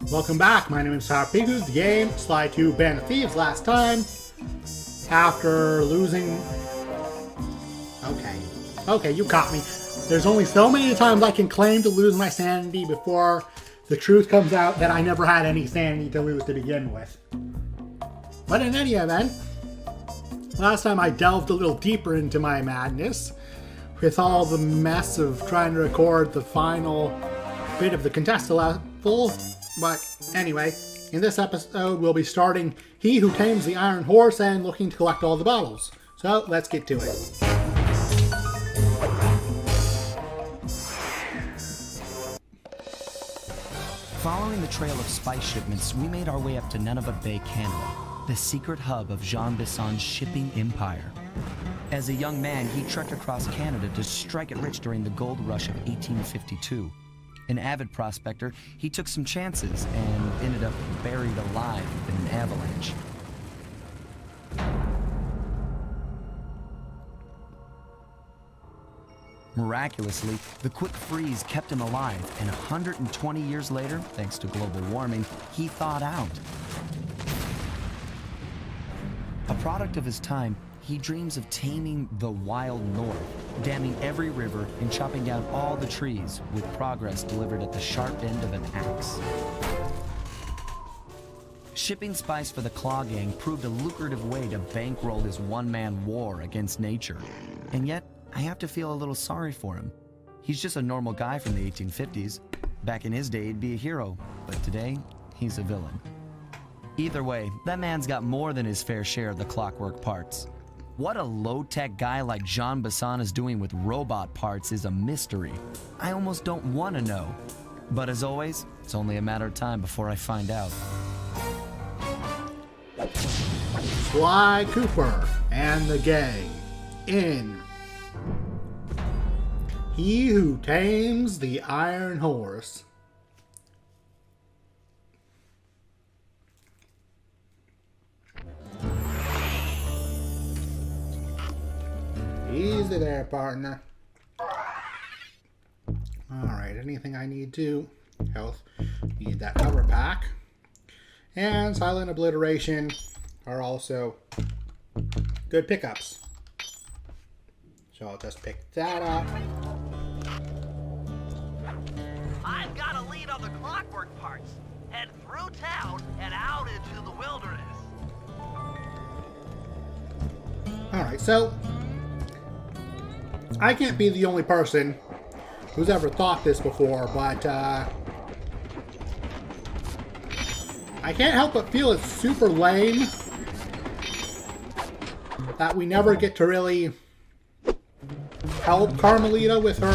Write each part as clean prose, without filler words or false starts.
Welcome back. My name is Harpigu. The game, Slide 2 Band of Thieves last time. After losing... Okay, you caught me. There's only so many times I can claim to lose my sanity before the truth comes out that I never had any sanity to lose to begin with. But in any event, last time I delved a little deeper into my madness with all the mess of trying to record the final bit of the contested level. But anyway, in this episode we'll be starting He Who Tames the Iron Horse and looking to collect all the bottles. So let's get to it. Following the trail of spice shipments, we made our way up to Nunavut Bay, Canada, the secret hub of Jean Bisson's shipping empire. As a young man, he trekked across Canada to strike it rich during the gold rush of 1852. An avid prospector, he took some chances and ended up buried alive in an avalanche. Miraculously, the quick freeze kept him alive, and 120 years later, thanks to global warming, he thawed out. A product of his time, he dreams of taming the wild north, damming every river and chopping down all the trees, with progress delivered at the sharp end of an axe. Shipping spice for the Claw Gang proved a lucrative way to bankroll his one-man war against nature. And yet, I have to feel a little sorry for him. He's just a normal guy from the 1850s. Back in his day, he'd be a hero, but today, he's a villain. Either way, that man's got more than his fair share of the clockwork parts. What a low-tech guy like Jean Bisson is doing with robot parts is a mystery. I almost don't want to know. But as always, it's only a matter of time before I find out. Sly Cooper and the gang in He Who Tames the Iron Horse. Easy there, partner. Alright, anything I need to? Health. Need that cover pack. And Silent Obliteration are also good pickups. So I'll just pick that up. I've got a lead on the clockwork parts. Head through town and out into the wilderness. Alright, so I can't be the only person who's ever thought this before, but I can't help but feel it's super lame that we never get to really help Carmelita with her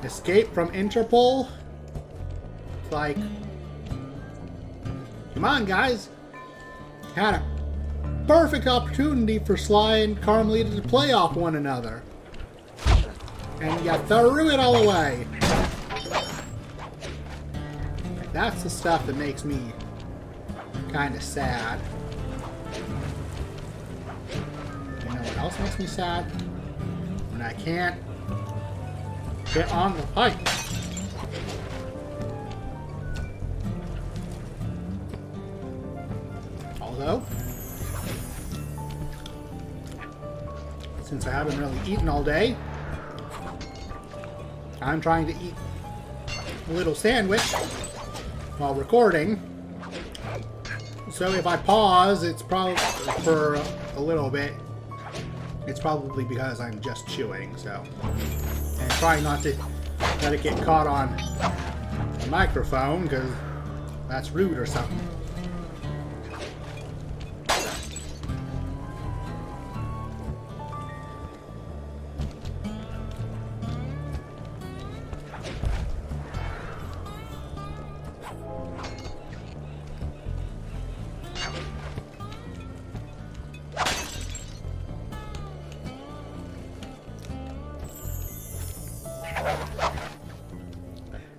escape from Interpol. It's like, come on guys, had a perfect opportunity for Sly and Carmelita to play off one another, and you threw it all away. That's the stuff that makes me kind of sad. You know what else makes me sad? When I can't get on the pipe. Although, since I haven't really eaten all day, I'm trying to eat a little sandwich while recording. So if I pause, it's probably for a little bit. It's probably because I'm just chewing, so. And try not to let it get caught on the microphone, because that's rude or something.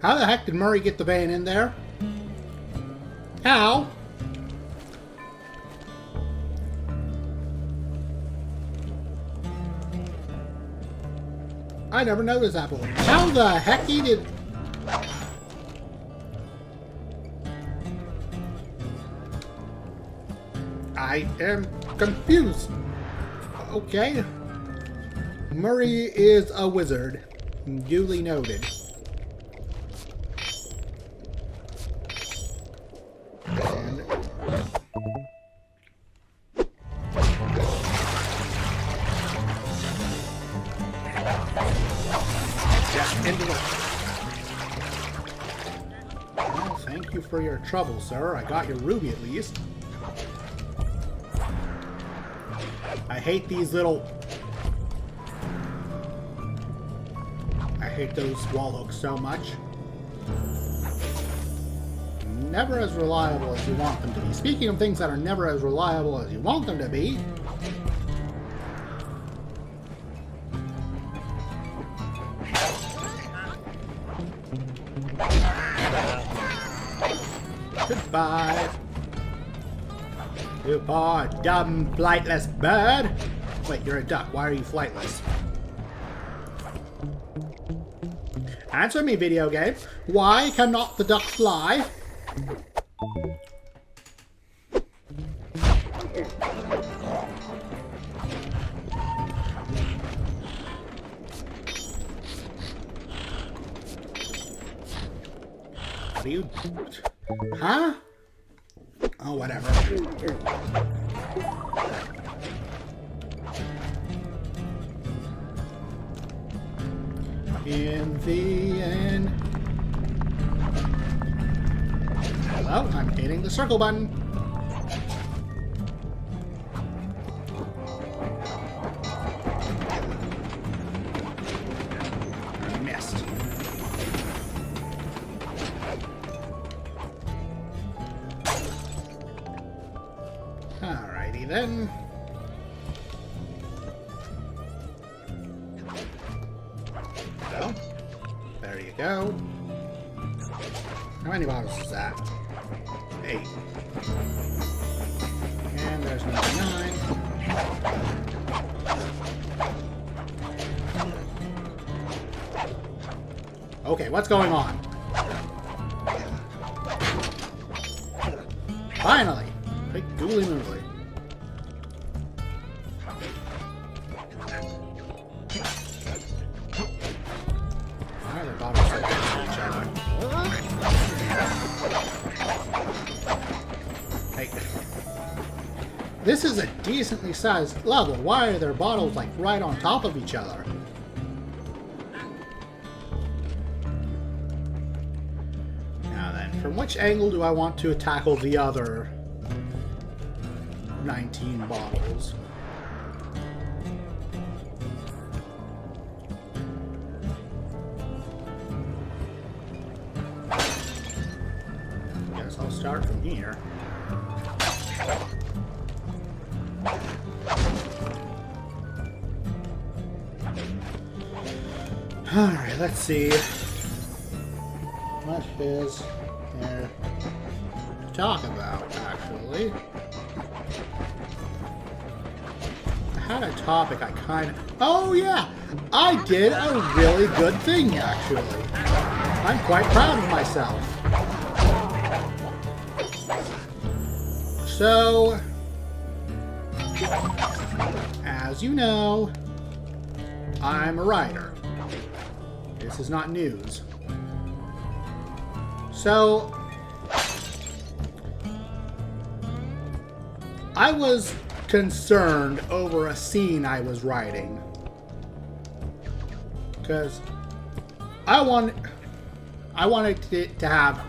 How the heck did Murray get the van in there? How? I never noticed that before. How the heck he did... I am confused. Okay. Murray is a wizard. Duly noted. And yeah, into the... Well, thank you for your trouble, sir. I got your ruby at least. I hate these little... I hate those wall hooks so much. Never as reliable as you want them to be. Speaking of things that are never as reliable as you want them to be... Goodbye. You poor, dumb, flightless bird. Wait, you're a duck. Why are you flightless? Answer me, video game. Why cannot the duck fly? What do you... Huh? Oh, whatever. In the end... Hello, I'm hitting the circle button. I missed. Alrighty then. So, there you go. How many bottles is that? 8. And there's number 9. Okay, what's going on? Finally! Big googly moogly. Why are their bottles so close to each other? Hey. This is a decently sized level. Why are their bottles like right on top of each other? Now then, from which angle do I want to tackle the other 19 bottles? Guess I'll start from here. Alright, let's see. What is there to talk about, actually? I had a topic I kind of... Oh, yeah! I did a really good thing, actually. I'm quite proud of myself. So, as you know, I'm a writer. This is not news. So, I was concerned over a scene I was writing. Because I wanted it to have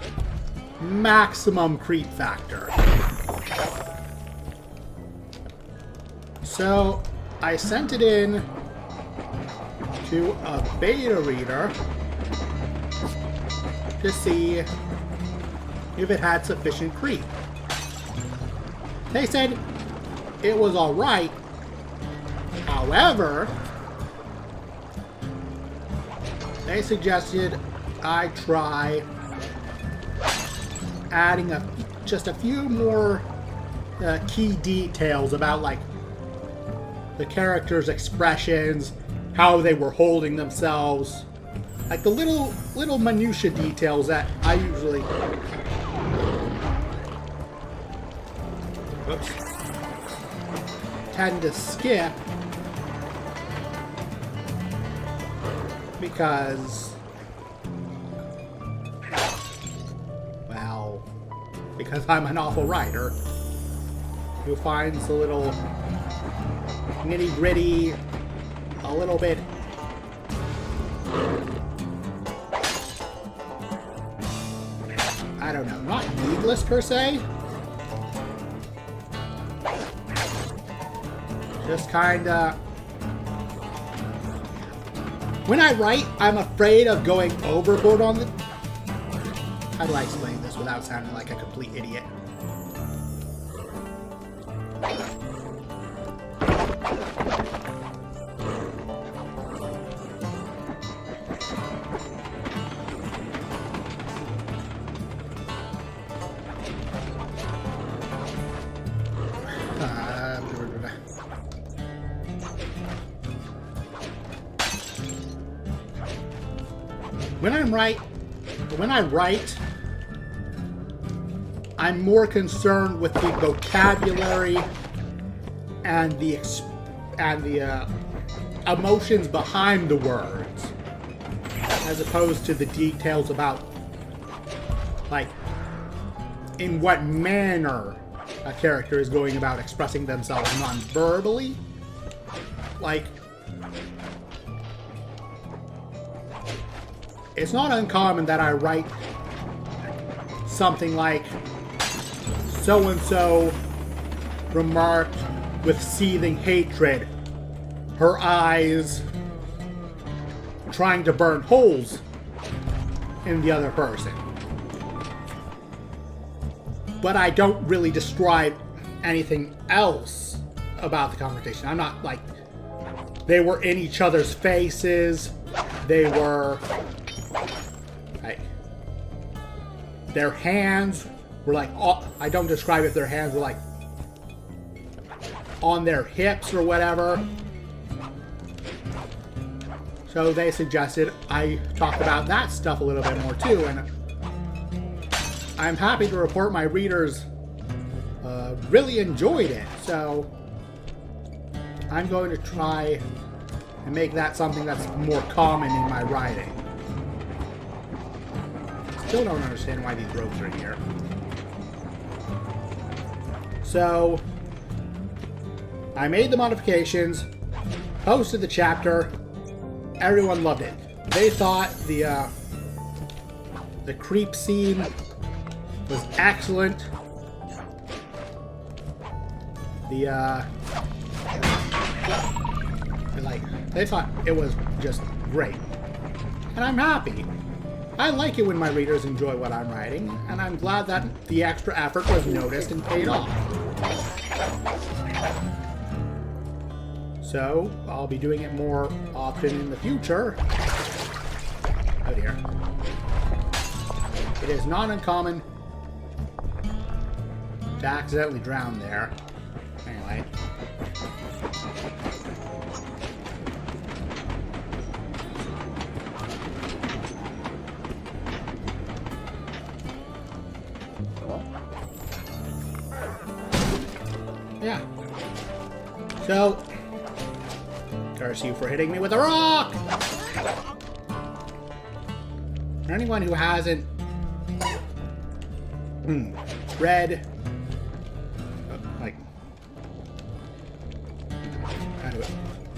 maximum creep factor. So, I sent it in to a beta reader to see if it had sufficient creep. They said it was alright. However, they suggested I try adding just a few more key details about like the characters' expressions, how they were holding themselves, like the little minutia details that I usually... Oops. tend to skip because, well, because I'm an awful writer who finds the little nitty-gritty a little bit I don't know, not needless per se. Just kinda... When I write, I'm afraid of going overboard on the... How do I explain this without sounding like a complete idiot? When I write, I'm more concerned with the vocabulary and the emotions behind the words, as opposed to the details about, like, in what manner a character is going about expressing themselves non-verbally. Like, it's not uncommon that I write something like, so-and-so remarked with seething hatred, her eyes trying to burn holes in the other person. But I don't really describe anything else about the conversation. I'm not like, they were in each other's faces, they were... their hands were like, I don't describe if their hands were like on their hips or whatever. So they suggested I talk about that stuff a little bit more too, and I'm happy to report my readers really enjoyed it. So I'm going to try and make that something that's more common in my writing. Still don't understand why these ropes are here. So, I made the modifications, posted the chapter, everyone loved it. They thought the creep scene was excellent. They thought it was just great. And I'm happy. I like it when my readers enjoy what I'm writing, and I'm glad that the extra effort was noticed and paid off. So, I'll be doing it more often in the future. Oh dear. It is not uncommon to accidentally drown there. Anyway. Yeah. So, curse you for hitting me with a rock! For anyone who hasn't read,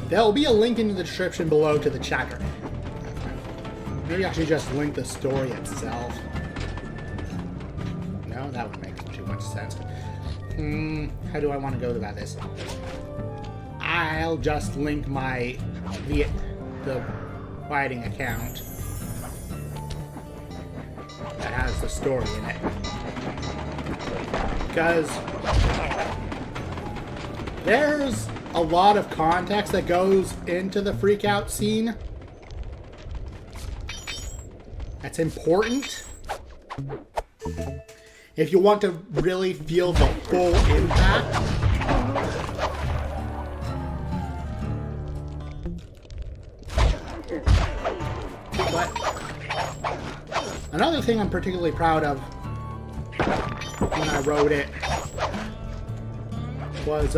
there'll be a link in the description below to the chapter. Maybe I should just link the story itself. No, that would make too much sense. How do I want to go about this? I'll just link the writing account that has the story in it. Because there's a lot of context that goes into the freak out scene. That's important. If you want to really feel the full impact. But another thing I'm particularly proud of when I wrote it was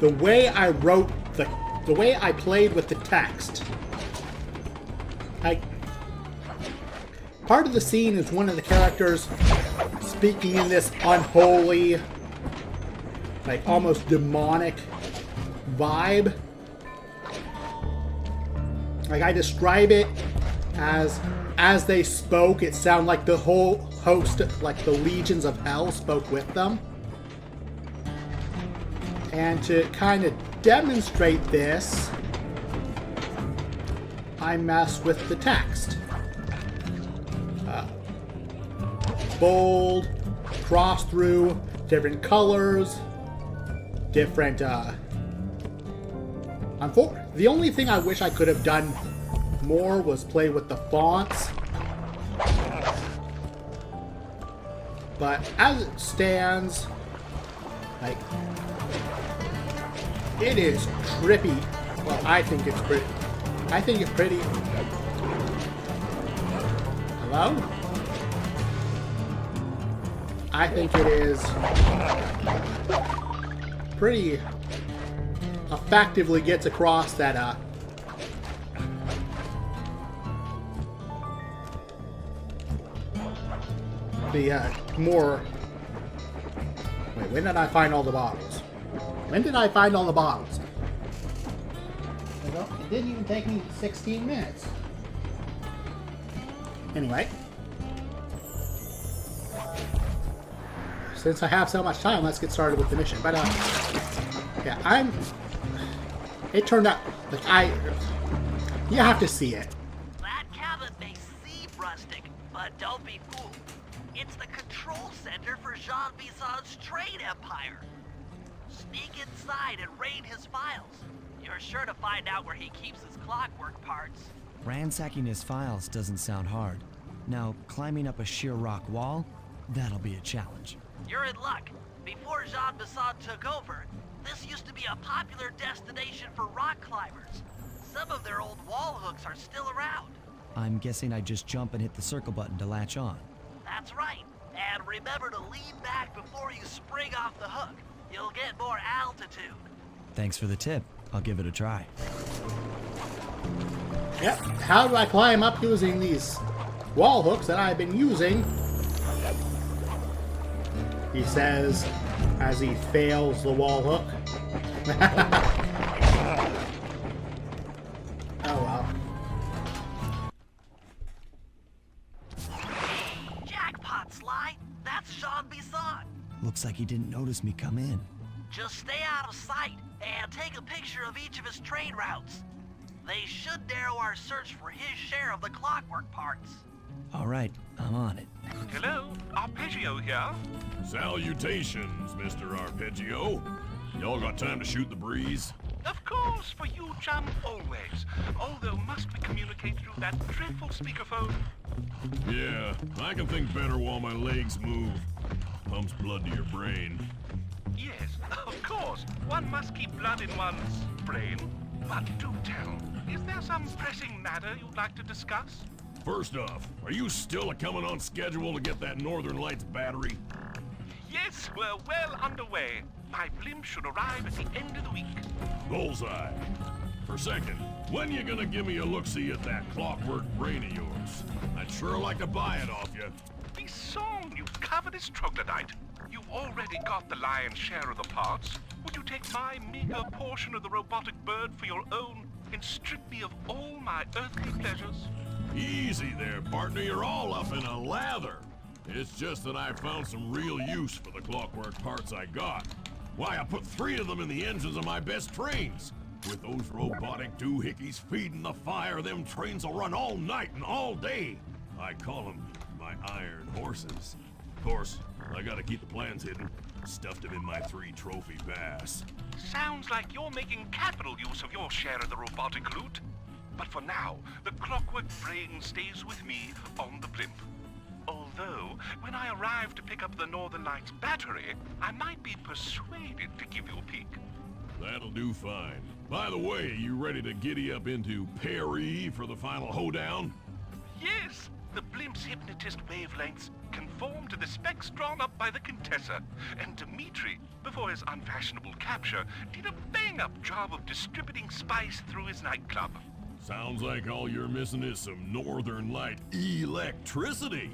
the way I wrote the way I played with the text. Part of the scene is one of the characters speaking in this unholy, like almost demonic vibe. Like I describe it as they spoke, it sounded like the whole host, like the legions of hell, spoke with them. And to kind of demonstrate this, I messed with the text. Bold, cross through, different colors, different, the only thing I wish I could have done more was play with the fonts. But as it stands, like, it is trippy. Well, I think it's pretty. I think it's pretty. Hello? I think it is pretty effectively gets across that more. Wait, when did I find all the bottles? When did I find all the bottles? It didn't even take me 16 minutes. Anyway. Since I have so much time, let's get started with the mission. But, yeah, it turned out, like, you have to see it. That cabin may seem rustic, but don't be fooled. It's the control center for Jean Bison's trade empire. Sneak inside and raid his files. You're sure to find out where he keeps his clockwork parts. Ransacking his files doesn't sound hard. Now, climbing up a sheer rock wall, that'll be a challenge. You're in luck. Before Jean Bisson took over, this used to be a popular destination for rock climbers. Some of their old wall hooks are still around. I'm guessing I just jump and hit the circle button to latch on. That's right. And remember to lean back before you spring off the hook. You'll get more altitude. Thanks for the tip. I'll give it a try. Yep. How do I climb up using these wall hooks that I've been using? He says as he fails the wall hook. Oh well. Jackpot, Sly. That's Jean Bisson. Looks like he didn't notice me come in. Just stay out of sight and take a picture of each of his trade routes. They should narrow our search for his share of the clockwork parts. All right, I'm on it. Hello, Arpeggio here. Salutations, Mr. Arpeggio. Y'all got time to shoot the breeze? Of course, for you, chum, always. Although must we communicate through that dreadful speakerphone? Yeah, I can think better while my legs move. Pumps blood to your brain. Yes, of course. One must keep blood in one's brain. But do tell, is there some pressing matter you'd like to discuss? First off, are you still coming on schedule to get that Northern Lights battery? Yes, we're well underway. My blimp should arrive at the end of the week. Bullseye. For second, when you gonna give me a look-see at that clockwork brain of yours? I'd sure like to buy it off you. Be song, you covetous troglodyte. You've already got the lion's share of the parts. Would you take my meager portion of the robotic bird for your own and strip me of all my earthly pleasures? Easy there, partner. You're all up in a lather. It's just that I found some real use for the clockwork parts I got. Why, I put 3 of them in the engines of my best trains. With those robotic doohickeys feeding the fire, them trains will run all night and all day. I call them my iron horses. Of course, I gotta keep the plans hidden. Stuffed them in my 3 trophy bass. Sounds like you're making capital use of your share of the robotic loot. But for now, the clockwork brain stays with me on the blimp. Although, when I arrive to pick up the Northern Lights battery, I might be persuaded to give you a peek. That'll do fine. By the way, you ready to giddy up into Perry for the final hoedown? Yes, the blimp's hypnotist wavelengths conform to the specs drawn up by the Contessa, and Dmitri, before his unfashionable capture, did a bang-up job of distributing spice through his nightclub. Sounds like all you're missing is some Northern Light electricity.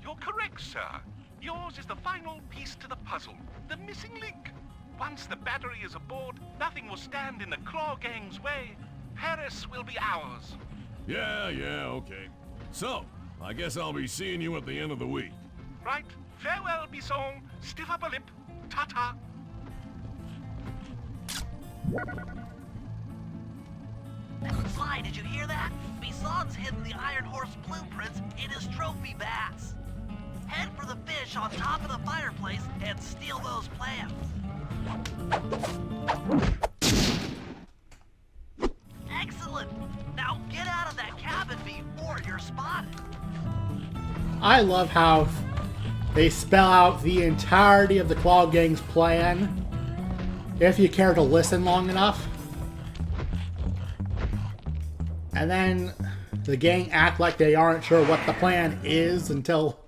You're correct, sir. Yours is the final piece to the puzzle, the missing link. Once the battery is aboard, nothing will stand in the Claw Gang's way. Paris will be ours. Yeah, okay. So, I guess I'll be seeing you at the end of the week. Right. Farewell, Bisson. Stiff upper lip. Ta-ta. Sly, did you hear that? Bison's hidden the Iron Horse blueprints in his trophy bass. Head for the fish on top of the fireplace and steal those plans. Excellent! Now get out of that cabin before you're spotted. I love how they spell out the entirety of the Claw Gang's plan, if you care to listen long enough. And then the gang act like they aren't sure what the plan is until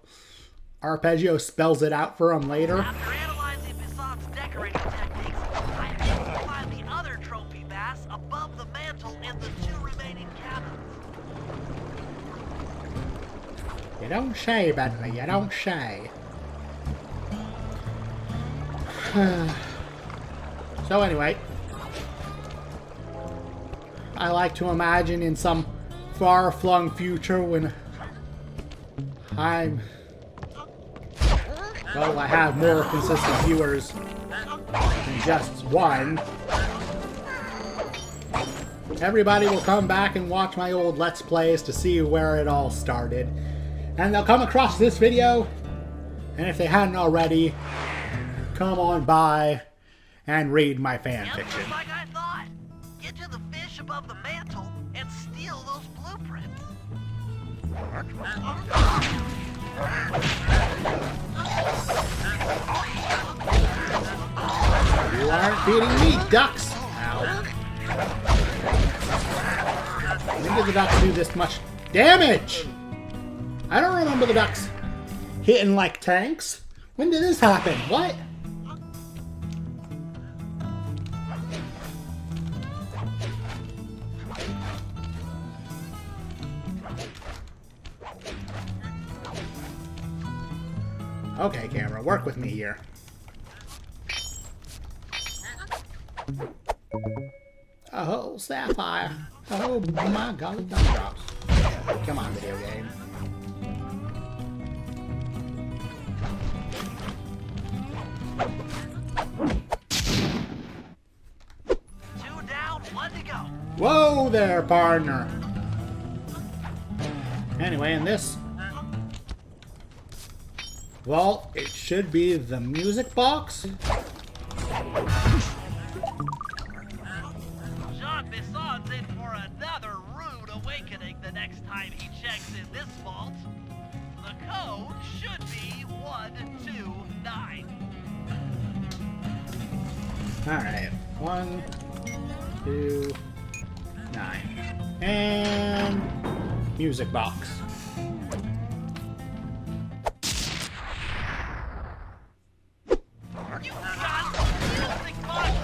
Arpeggio spells it out for them later. After analyzing Bison's decorating techniques, I identified the other trophy bass above the mantle in the 2 remaining cabins. You don't say, Bentley, you don't say. So anyway, I like to imagine in some far-flung future when I have more consistent viewers than just one. Everybody will come back and watch my old Let's Plays to see where it all started. And they'll come across this video, and if they hadn't already, come on by and read my fan Yep, fiction. just like I thought. Get to the fish above the mantle and steal those blueprints. You aren't beating me, ducks! Ow. When did the ducks do this much damage? I don't remember the ducks hitting like tanks. When did this happen? What? Okay, camera, work with me here. Oh, Sapphire. Oh my god, gumdrops. Come on, video game. Two down, one to go. Whoa there, partner. Anyway, in this vault, it should be the music box. Jean Bisson's in for another rude awakening the next time he checks in this vault. The code should be 129. Alright, 1, 2, 9. And music box. You got the music box!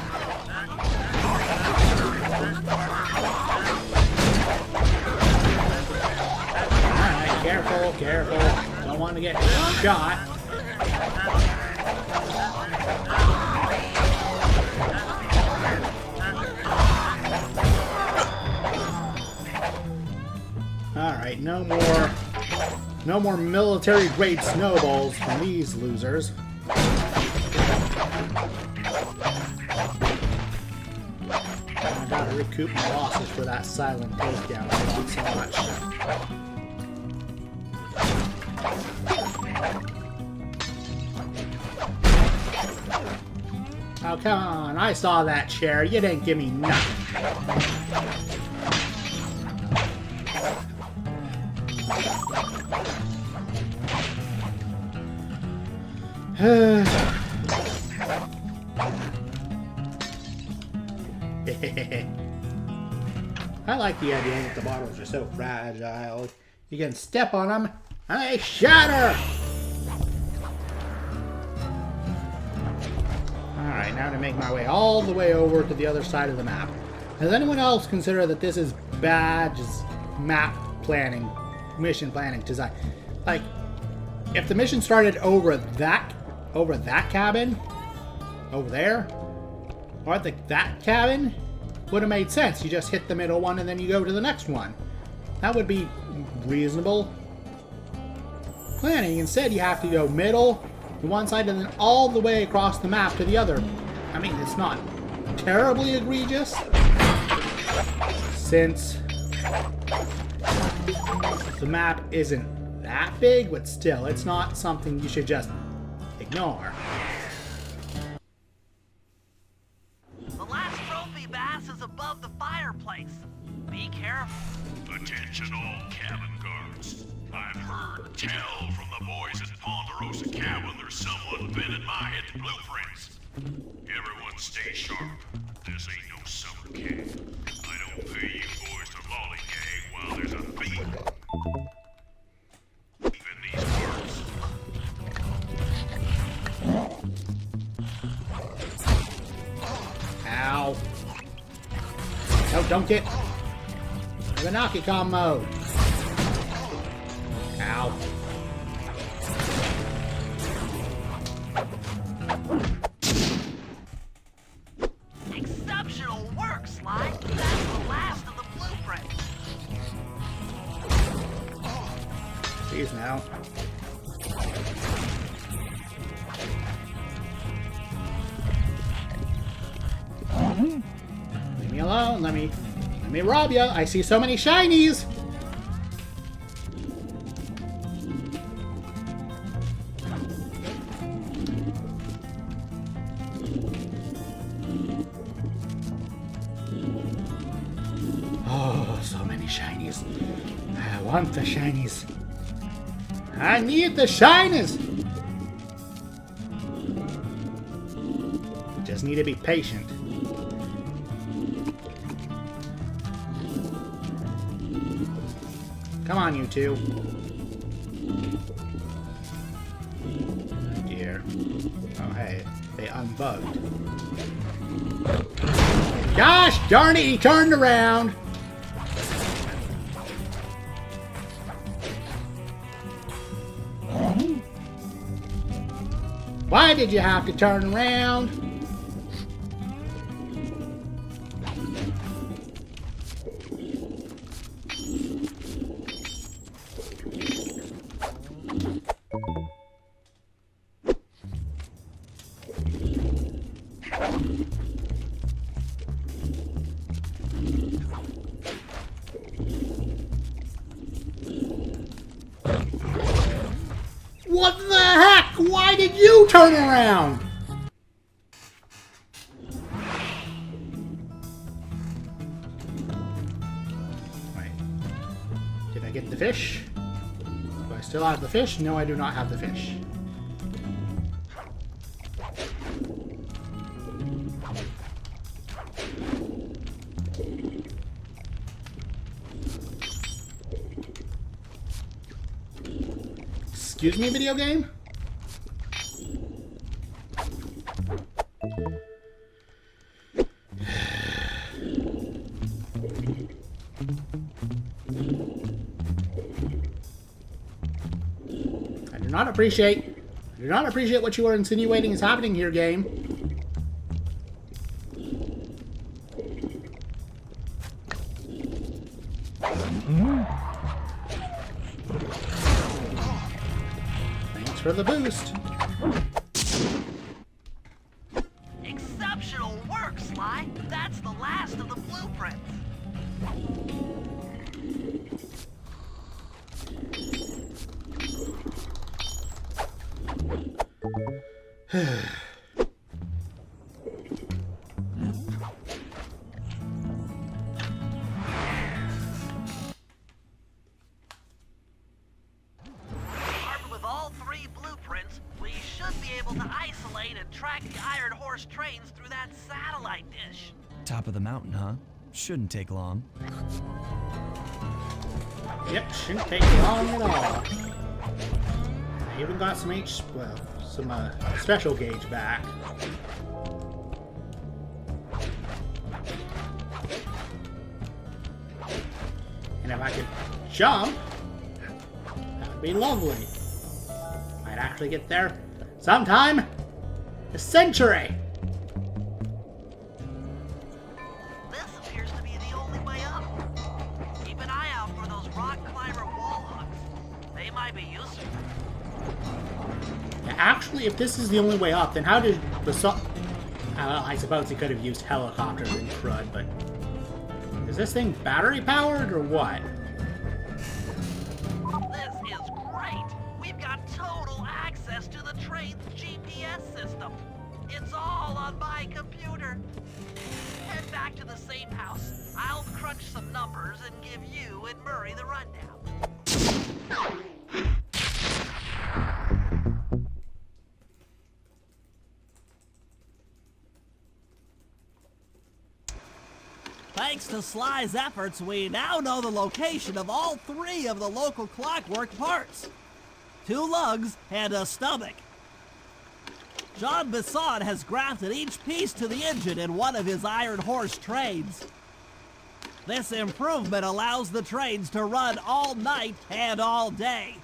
Alright, careful, careful. Don't want to get shot. Alright, no more military grade snowballs from these losers. I gotta recoup my losses for that silent takedown I want so much. Oh, come on. I saw that chair. You didn't give me nothing. I like the idea that the bottles are so fragile. You can step on them and they shatter! Alright, now to make my way all the way over to the other side of the map. Does anyone else consider that this is bad just map planning, mission planning design? Like, if the mission started over that cabin, over there, or that cabin, would have made sense. You just hit the middle one and then you go to the next one. That would be reasonable planning. Instead, you have to go middle to one side and then all the way across the map to the other. I mean, it's not terribly egregious, since the map isn't that big, but still, it's not something you should just ignore. The last trophy bass is above the fireplace. Be careful. Attention all cabin guards. I've heard tell from the boys at Ponderosa Cabin there's someone been in my hidden blueprints. Everyone stay sharp. This ain't no summer camp. I don't pay you boys to lollygag while there's a thief in these parts. Ow. No, don't get Venakicon mode. Ow. Exceptional work, Sly. That's the last of the blueprints. Jeez, now. Leave me alone. Let me rob you. I see so many shinies. Oh, so many shinies. I want the shinies. I need the shinies. Just need to be patient. Come on, you two. Oh, dear. Oh, hey. They unbugged. Gosh darn it, he turned around! Why did you have to turn around? What the heck? Why did you turn around? Wait. Did I get the fish? Do I still have the fish? No, I do not have the fish. Excuse me, video game? I do not appreciate what you are insinuating is happening here, game. For the boost. Exceptional work, Sly. That's the last of the blueprints. Trains through that satellite dish. Top of the mountain, huh? Shouldn't take long. Yep, shouldn't take long at all. I even got some special gauge back. And if I could jump, that would be lovely. Might actually get there sometime this century. This appears to be the only way up. Keep an eye out for those rock climber wall hooks. They might be useful. Actually, if this is the only way up, then how did the I suppose he could have used helicopters in crud, but is this thing battery powered or what? This is great. We've got total access to the train's GPS system. It's all on my computer. Head back to the safe house. I'll crunch some numbers and give you and Murray the rundown. Thanks to Sly's efforts, we now know the location of all 3 of the local clockwork parts. 2 lugs and a stomach. Jean Bisson has grafted each piece to the engine in one of his Iron Horse trains. This improvement allows the trains to run all night and all day.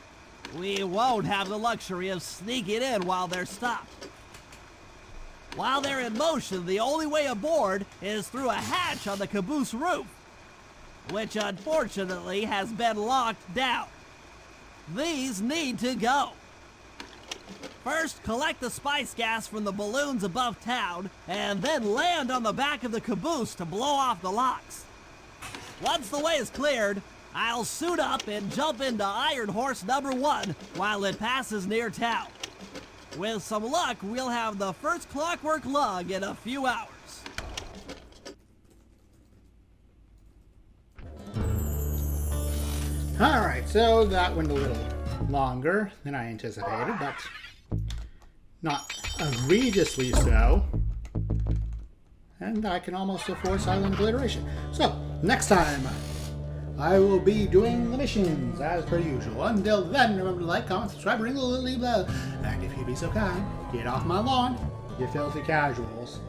We won't have the luxury of sneaking in while they're stopped. While they're in motion, the only way aboard is through a hatch on the caboose roof, which unfortunately has been locked down. These need to go. First, collect the spice gas from the balloons above town, and then land on the back of the caboose to blow off the locks. Once the way is cleared, I'll suit up and jump into Iron Horse number 1 while it passes near town. With some luck, we'll have the first clockwork lug in a few hours. Alright, so that went a little longer than I anticipated. That's not egregiously so. And I can almost afford silent obliteration. So, next time, I will be doing the missions as per usual. Until then, remember to like, comment, subscribe, ring the little bell. And if you'd be so kind, get off my lawn, you filthy casuals.